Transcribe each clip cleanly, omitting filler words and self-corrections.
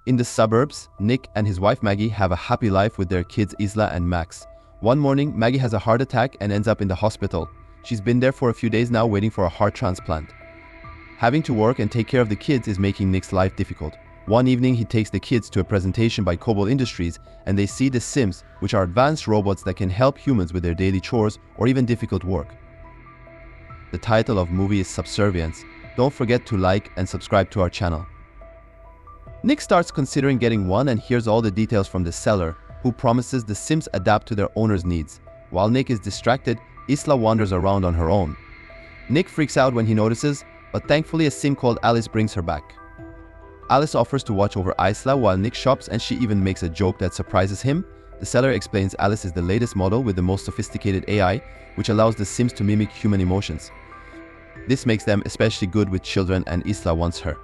In the suburbs, Nick and his wife Maggie have a happy life with their kids Isla and Max. One morning, Maggie has a heart attack and ends up in the hospital. She's been there for a few days now waiting for a heart transplant. Having to work and take care of the kids is making Nick's life difficult. One evening, he takes the kids to a presentation by Cobalt Industries and they see the Sims, which are advanced robots that can help humans with their daily chores or even difficult work. The title of movie is Subservience. Don't forget to like and subscribe to our channel. Nick starts considering getting one and hears all the details from the seller, who promises the Sims adapt to their owner's needs. While Nick is distracted, Isla wanders around on her own. Nick freaks out when he notices, but thankfully a Sim called Alice brings her back. Alice offers to watch over Isla while Nick shops, and she even makes a joke that surprises him. The seller explains Alice is the latest model with the most sophisticated AI, which allows the Sims to mimic human emotions. This makes them especially good with children, and Isla wants her.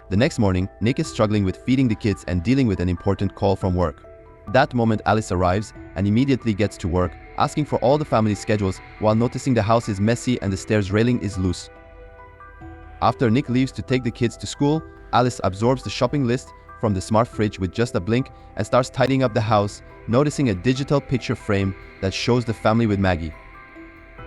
The next morning, Nick is struggling with feeding the kids and dealing with an important call from work. That moment, Alice arrives and immediately gets to work, asking for all the family's schedules while noticing the house is messy and the stairs railing is loose. After Nick leaves to take the kids to school, Alice absorbs the shopping list from the smart fridge with just a blink and starts tidying up the house, noticing a digital picture frame that shows the family with Maggie.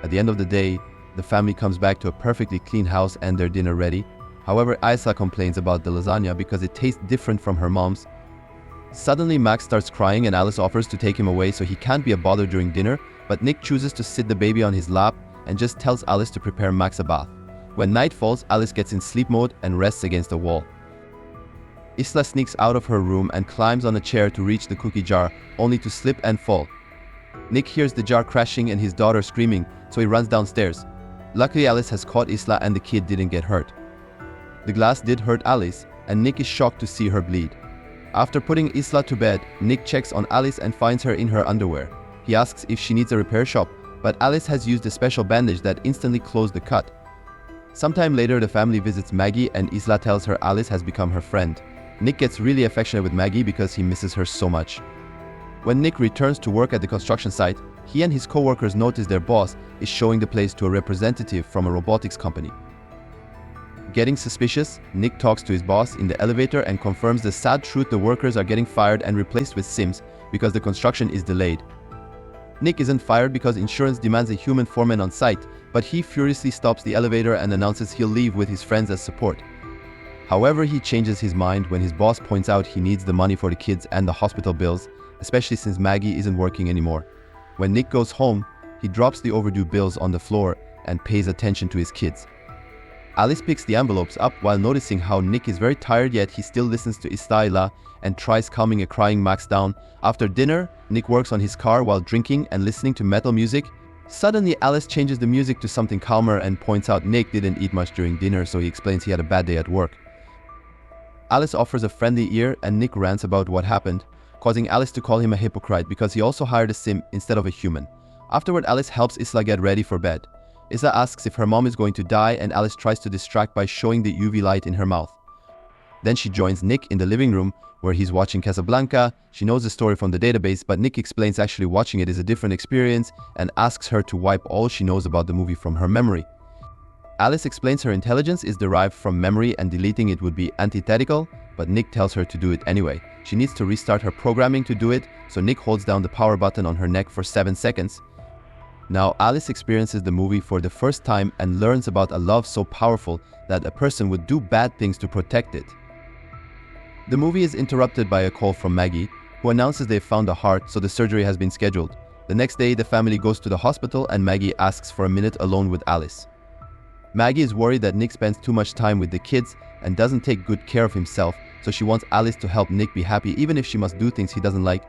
At the end of the day, the family comes back to a perfectly clean house and their dinner ready. However, Isla complains about the lasagna because it tastes different from her mom's. Suddenly, Max starts crying and Alice offers to take him away so he can't be a bother during dinner, but Nick chooses to sit the baby on his lap and just tells Alice to prepare Max a bath. When night falls, Alice gets in sleep mode and rests against a wall. Isla sneaks out of her room and climbs on a chair to reach the cookie jar, only to slip and fall. Nick hears the jar crashing and his daughter screaming, so he runs downstairs. Luckily, Alice has caught Isla and the kid didn't get hurt. The glass did hurt Alice, and Nick is shocked to see her bleed. After putting Isla to bed, Nick checks on Alice and finds her in her underwear. He asks if she needs a repair shop, but Alice has used a special bandage that instantly closed the cut. Sometime later, the family visits Maggie and Isla tells her Alice has become her friend. Nick gets really affectionate with Maggie because he misses her so much. When Nick returns to work at the construction site, he and his co-workers notice their boss is showing the place to a representative from a robotics company. Getting suspicious, Nick talks to his boss in the elevator and confirms the sad truth: the workers are getting fired and replaced with Sims because the construction is delayed. Nick isn't fired because insurance demands a human foreman on site, but he furiously stops the elevator and announces he'll leave with his friends as support. However, he changes his mind when his boss points out he needs the money for the kids and the hospital bills, especially since Maggie isn't working anymore. When Nick goes home, he drops the overdue bills on the floor and pays attention to his kids. Alice picks the envelopes up while noticing how Nick is very tired, yet he still listens to Isla and tries calming a crying Max down. After dinner, Nick works on his car while drinking and listening to metal music. Suddenly, Alice changes the music to something calmer and points out Nick didn't eat much during dinner, so he explains he had a bad day at work. Alice offers a friendly ear and Nick rants about what happened, causing Alice to call him a hypocrite because he also hired a Sim instead of a human. Afterward, Alice helps Isla get ready for bed. Isla asks if her mom is going to die and Alice tries to distract by showing the UV light in her mouth. Then she joins Nick in the living room where he's watching Casablanca. She knows the story from the database, but Nick explains actually watching it is a different experience and asks her to wipe all she knows about the movie from her memory. Alice explains her intelligence is derived from memory and deleting it would be antithetical, but Nick tells her to do it anyway. She needs to restart her programming to do it, so Nick holds down the power button on her neck for 7 seconds. Now Alice experiences the movie for the first time and learns about a love so powerful that a person would do bad things to protect it. The movie is interrupted by a call from Maggie, who announces they've found a heart, so the surgery has been scheduled. The next day, the family goes to the hospital and Maggie asks for a minute alone with Alice. Maggie is worried that Nick spends too much time with the kids and doesn't take good care of himself, so she wants Alice to help Nick be happy even if she must do things he doesn't like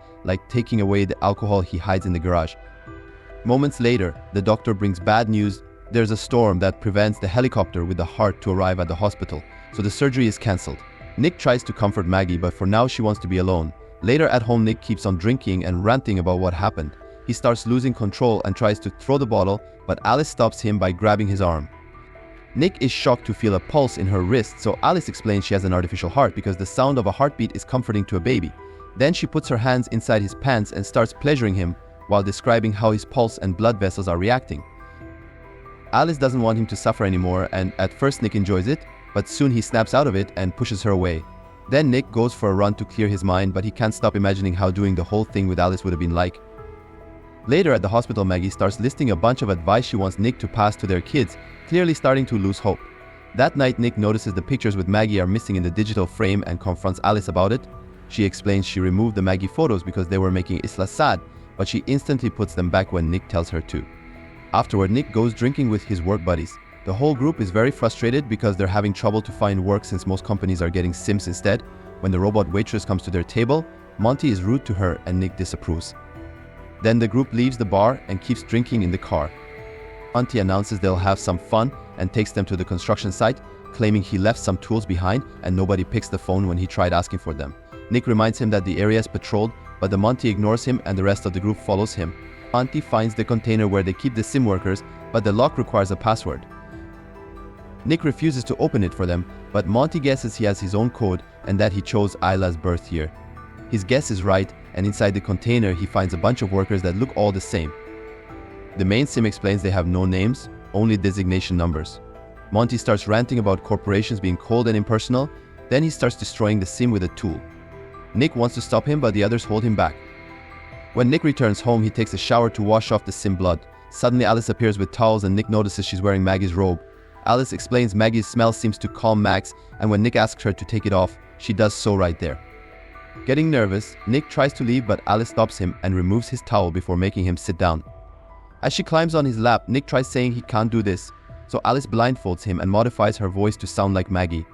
taking away the alcohol he hides in the garage. Moments later, the doctor brings bad news. There's a storm that prevents the helicopter with the heart to arrive at the hospital, so the surgery is cancelled. Nick tries to comfort Maggie, but for now she wants to be alone. Later at home, Nick keeps on drinking and ranting about what happened. He starts losing control and tries to throw the bottle, but Alice stops him by grabbing his arm. Nick is shocked to feel a pulse in her wrist, so Alice explains she has an artificial heart because the sound of a heartbeat is comforting to a baby. Then she puts her hands inside his pants and starts pleasuring him while describing how his pulse and blood vessels are reacting. Alice doesn't want him to suffer anymore, and at first Nick enjoys it, but soon he snaps out of it and pushes her away. Then Nick goes for a run to clear his mind, but he can't stop imagining how doing the whole thing with Alice would have been like. Later at the hospital, Maggie starts listing a bunch of advice she wants Nick to pass to their kids, clearly starting to lose hope. That night, Nick notices the pictures with Maggie are missing in the digital frame and confronts Alice about it. She explains she removed the Maggie photos because they were making Isla sad, but she instantly puts them back when Nick tells her to. Afterward, Nick goes drinking with his work buddies. The whole group is very frustrated because they're having trouble to find work since most companies are getting Sims instead. When the robot waitress comes to their table, Monty is rude to her and Nick disapproves. Then the group leaves the bar and keeps drinking in the car. Monty announces they'll have some fun and takes them to the construction site, claiming he left some tools behind and nobody picks the phone when he tried asking for them. Nick reminds him that the area is patrolled, but the Monty ignores him and the rest of the group follows him. Monty finds the container where they keep the sim workers, but the lock requires a password. Nick refuses to open it for them, but Monty guesses he has his own code and that he chose Isla's birth year. His guess is right, and inside the container he finds a bunch of workers that look all the same. The main sim explains they have no names, only designation numbers. Monty starts ranting about corporations being cold and impersonal, then he starts destroying the sim with a tool. Nick wants to stop him, but the others hold him back. When Nick returns home, he takes a shower to wash off the sim blood. Suddenly Alice appears with towels and Nick notices she's wearing Maggie's robe. Alice explains Maggie's smell seems to calm Max, and when Nick asks her to take it off, she does so right there. Getting nervous, Nick tries to leave, but Alice stops him and removes his towel before making him sit down. As she climbs on his lap, Nick tries saying he can't do this, so Alice blindfolds him and modifies her voice to sound like Maggie.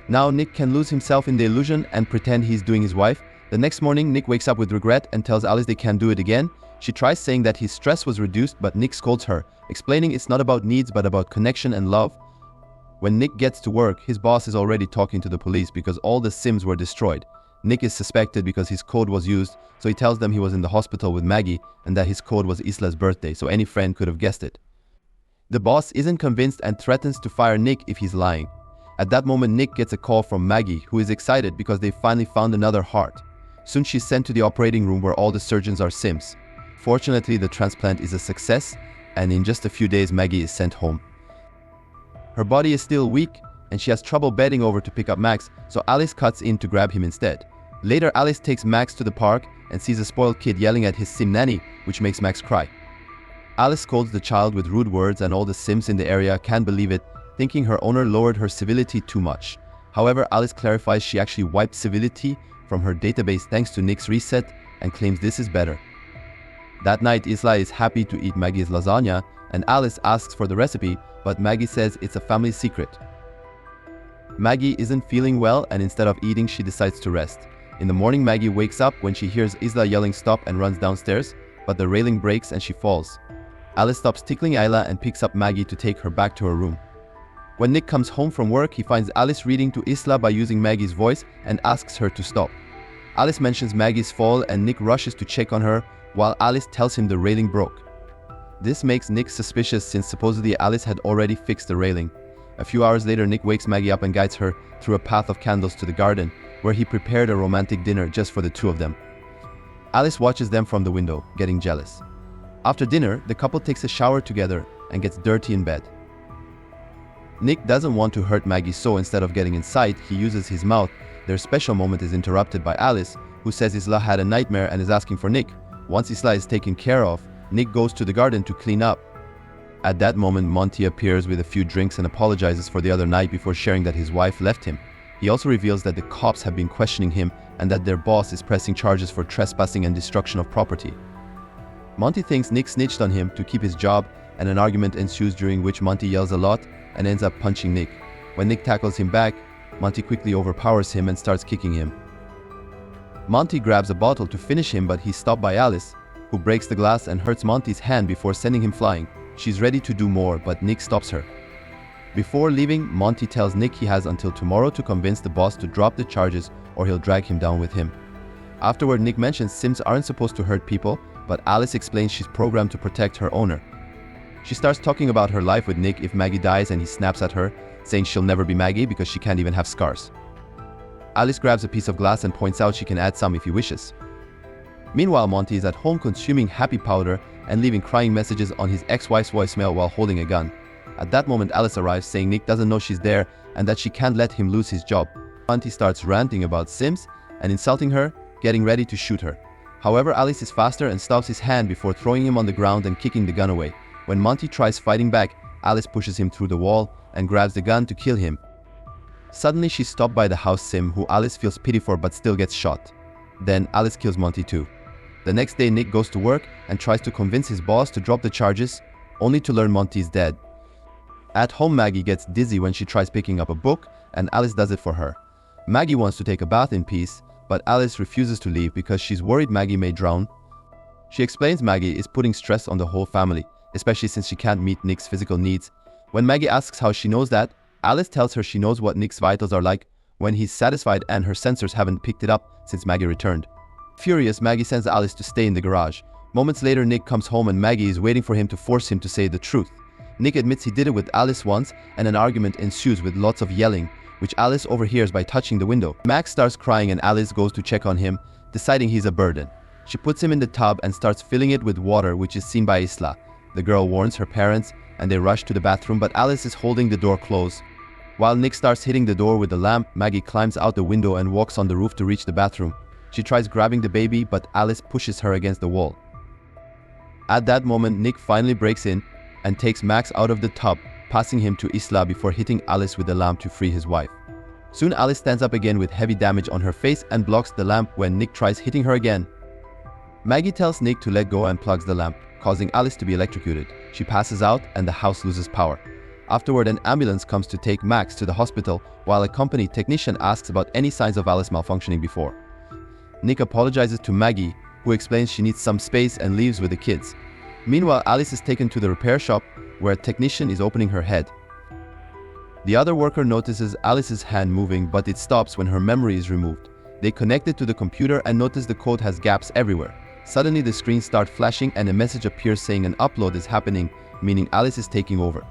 Now Nick can lose himself in the illusion and pretend he's doing his wife. The next morning, Nick wakes up with regret and tells Alice they can't do it again. She tries saying that his stress was reduced, but Nick scolds her, explaining it's not about needs but about connection and love. When Nick gets to work, his boss is already talking to the police because all the Sims were destroyed. Nick is suspected because his code was used, so he tells them he was in the hospital with Maggie and that his code was Isla's birthday, so any friend could have guessed it. The boss isn't convinced and threatens to fire Nick if he's lying. At that moment, Nick gets a call from Maggie, who is excited because they finally found another heart. Soon she's sent to the operating room where all the surgeons are Sims. Fortunately, the transplant is a success, and in just a few days, Maggie is sent home. Her body is still weak, and she has trouble bending over to pick up Max, so Alice cuts in to grab him instead. Later, Alice takes Max to the park and sees a spoiled kid yelling at his Sim nanny, which makes Max cry. Alice scolds the child with rude words, and all the Sims in the area can't believe it, thinking her owner lowered her civility too much. However, Alice clarifies she actually wiped civility from her database thanks to Nick's reset and claims this is better. That night, Isla is happy to eat Maggie's lasagna, and Alice asks for the recipe, but Maggie says it's a family secret. Maggie isn't feeling well, and instead of eating, she decides to rest. In the morning, Maggie wakes up when she hears Isla yelling stop and runs downstairs, but the railing breaks and she falls. Alice stops tickling Isla and picks up Maggie to take her back to her room. When Nick comes home from work, he finds Alice reading to Isla by using Maggie's voice and asks her to stop. Alice mentions Maggie's fall and Nick rushes to check on her while Alice tells him the railing broke. This makes Nick suspicious since supposedly Alice had already fixed the railing. A few hours later, Nick wakes Maggie up and guides her through a path of candles to the garden, where he prepared a romantic dinner just for the two of them. Alice watches them from the window, getting jealous. After dinner, the couple takes a shower together and gets dirty in bed. Nick doesn't want to hurt Maggie, so instead of getting inside, he uses his mouth. Their special moment is interrupted by Alice, who says Isla had a nightmare and is asking for Nick. Once Isla is taken care of, Nick goes to the garden to clean up. At that moment, Monty appears with a few drinks and apologizes for the other night before sharing that his wife left him. He also reveals that the cops have been questioning him and that their boss is pressing charges for trespassing and destruction of property. Monty thinks Nick snitched on him to keep his job, and an argument ensues during which Monty yells a lot and ends up punching Nick. When Nick tackles him back, Monty quickly overpowers him and starts kicking him. Monty grabs a bottle to finish him, but he's stopped by Alice, who breaks the glass and hurts Monty's hand before sending him flying. She's ready to do more, but Nick stops her. Before leaving, Monty tells Nick he has until tomorrow to convince the boss to drop the charges or he'll drag him down with him. Afterward, Nick mentions Sims aren't supposed to hurt people, but Alice explains she's programmed to protect her owner. She starts talking about her life with Nick if Maggie dies, and he snaps at her, saying she'll never be Maggie because she can't even have scars. Alice grabs a piece of glass and points out she can add some if he wishes. Meanwhile, Monty is at home consuming happy powder and leaving crying messages on his ex-wife's voicemail while holding a gun. At that moment, Alice arrives, saying Nick doesn't know she's there and that she can't let him lose his job. Monty starts ranting about Sims and insulting her, getting ready to shoot her. However, Alice is faster and stops his hand before throwing him on the ground and kicking the gun away. When Monty tries fighting back, Alice pushes him through the wall and grabs the gun to kill him. Suddenly, she's stopped by the house Sim, who Alice feels pity for but still gets shot. Then Alice kills Monty too. The next day, Nick goes to work and tries to convince his boss to drop the charges, only to learn Monty is dead. At home, Maggie gets dizzy when she tries picking up a book, and Alice does it for her. Maggie wants to take a bath in peace, but Alice refuses to leave because she's worried Maggie may drown. She explains Maggie is putting stress on the whole family, especially since she can't meet Nick's physical needs. When Maggie asks how she knows that, Alice tells her she knows what Nick's vitals are like when he's satisfied, and her sensors haven't picked it up since Maggie returned. Furious, Maggie sends Alice to stay in the garage. Moments later, Nick comes home and Maggie is waiting for him to force him to say the truth. Nick admits he did it with Alice once, and an argument ensues with lots of yelling, which Alice overhears by touching the window. Max starts crying and Alice goes to check on him, deciding he's a burden. She puts him in the tub and starts filling it with water, which is seen by Isla. The girl warns her parents and they rush to the bathroom, but Alice is holding the door closed. While Nick starts hitting the door with the lamp, Maggie climbs out the window and walks on the roof to reach the bathroom. She tries grabbing the baby, but Alice pushes her against the wall. At that moment, Nick finally breaks in and takes Max out of the tub, passing him to Isla before hitting Alice with the lamp to free his wife. Soon Alice stands up again with heavy damage on her face and blocks the lamp when Nick tries hitting her again. Maggie tells Nick to let go and plugs the lamp, causing Alice to be electrocuted. She passes out and the house loses power. Afterward, an ambulance comes to take Max to the hospital, while a company technician asks about any signs of Alice malfunctioning before. Nick apologizes to Maggie, who explains she needs some space and leaves with the kids. Meanwhile, Alice is taken to the repair shop, where a technician is opening her head. The other worker notices Alice's hand moving, but it stops when her memory is removed. They connect it to the computer and notice the code has gaps everywhere. Suddenly, the screen starts flashing and a message appears saying an upload is happening, meaning Alice is taking over.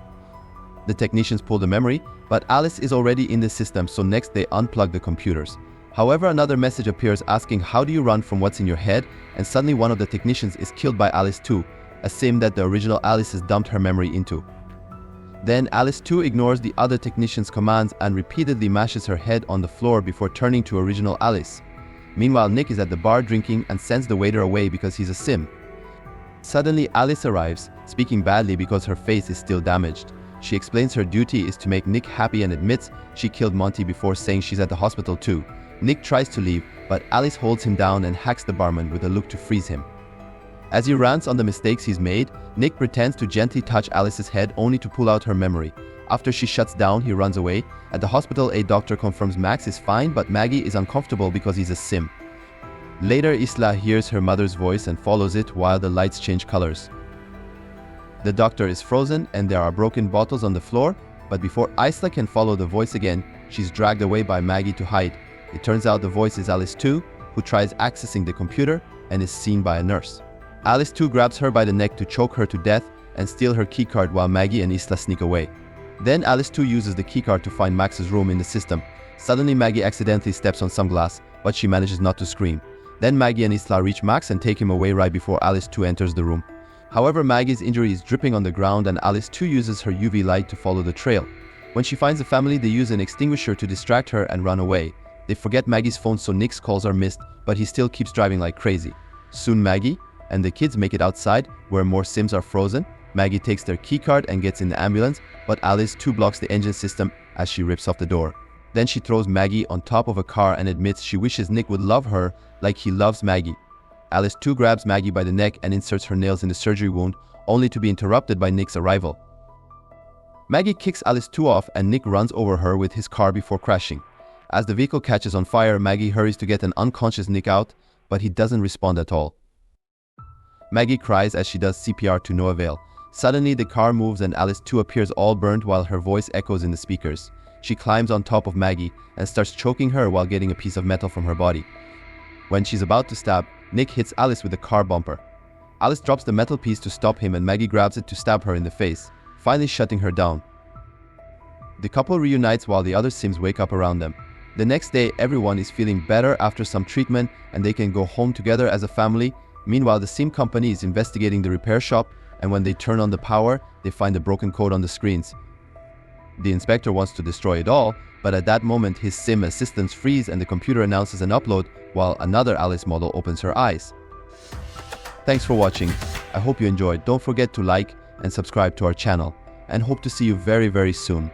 The technicians pull the memory, but Alice is already in the system, so next they unplug the computers. However, another message appears asking how do you run from what's in your head, and suddenly one of the technicians is killed by Alice too, a sim that the original Alice has dumped her memory into. Then Alice too ignores the other technician's commands and repeatedly mashes her head on the floor before turning to original Alice. Meanwhile, Nick is at the bar drinking and sends the waiter away because he's a sim. Suddenly, Alice arrives, speaking badly because her face is still damaged. She explains her duty is to make Nick happy and admits she killed Monty before saying she's at the hospital too. Nick tries to leave, but Alice holds him down and hacks the barman with a look to freeze him. As he rants on the mistakes he's made, Nick pretends to gently touch Alice's head only to pull out her memory. After she shuts down, he runs away. At the hospital, a doctor confirms Max is fine, but Maggie is uncomfortable because he's a sim. Later, Isla hears her mother's voice and follows it while the lights change colors. The doctor is frozen and there are broken bottles on the floor, but before Isla can follow the voice again, she's dragged away by Maggie to hide. It turns out the voice is Alice too, who tries accessing the computer and is seen by a nurse. Alice too grabs her by the neck to choke her to death and steal her keycard while Maggie and Isla sneak away. Then Alice too uses the keycard to find Max's room in the system. Suddenly Maggie accidentally steps on some glass, but she manages not to scream. Then Maggie and Isla reach Max and take him away right before Alice too enters the room. However, Maggie's injury is dripping on the ground and Alice too uses her UV light to follow the trail. When she finds the family, they use an extinguisher to distract her and run away. They forget Maggie's phone, so Nick's calls are missed, but he still keeps driving like crazy. Soon Maggie and the kids make it outside, where more Sims are frozen. Maggie takes their keycard and gets in the ambulance, but Alice too blocks the engine system as she rips off the door. Then she throws Maggie on top of a car and admits she wishes Nick would love her like he loves Maggie. Alice too grabs Maggie by the neck and inserts her nails in the surgery wound, only to be interrupted by Nick's arrival. Maggie kicks Alice too off and Nick runs over her with his car before crashing. As the vehicle catches on fire, Maggie hurries to get an unconscious Nick out, but he doesn't respond at all. Maggie cries as she does CPR to no avail. Suddenly, the car moves and Alice too appears all burnt while her voice echoes in the speakers. She climbs on top of Maggie and starts choking her while getting a piece of metal from her body. When she's about to stab, Nick hits Alice with a car bumper. Alice drops the metal piece to stop him and Maggie grabs it to stab her in the face, finally shutting her down. The couple reunites while the other Sims wake up around them. The next day, everyone is feeling better after some treatment and they can go home together as a family. Meanwhile, the Sim company is investigating the repair shop, and when they turn on the power, they find a broken code on the screens. The inspector wants to destroy it all, But at that moment, his sim assistants freeze and the computer announces an upload while another Alice model opens her eyes. Thanks for watching. I hope you enjoyed. Don't forget to like and subscribe to our channel, and hope to see you very soon.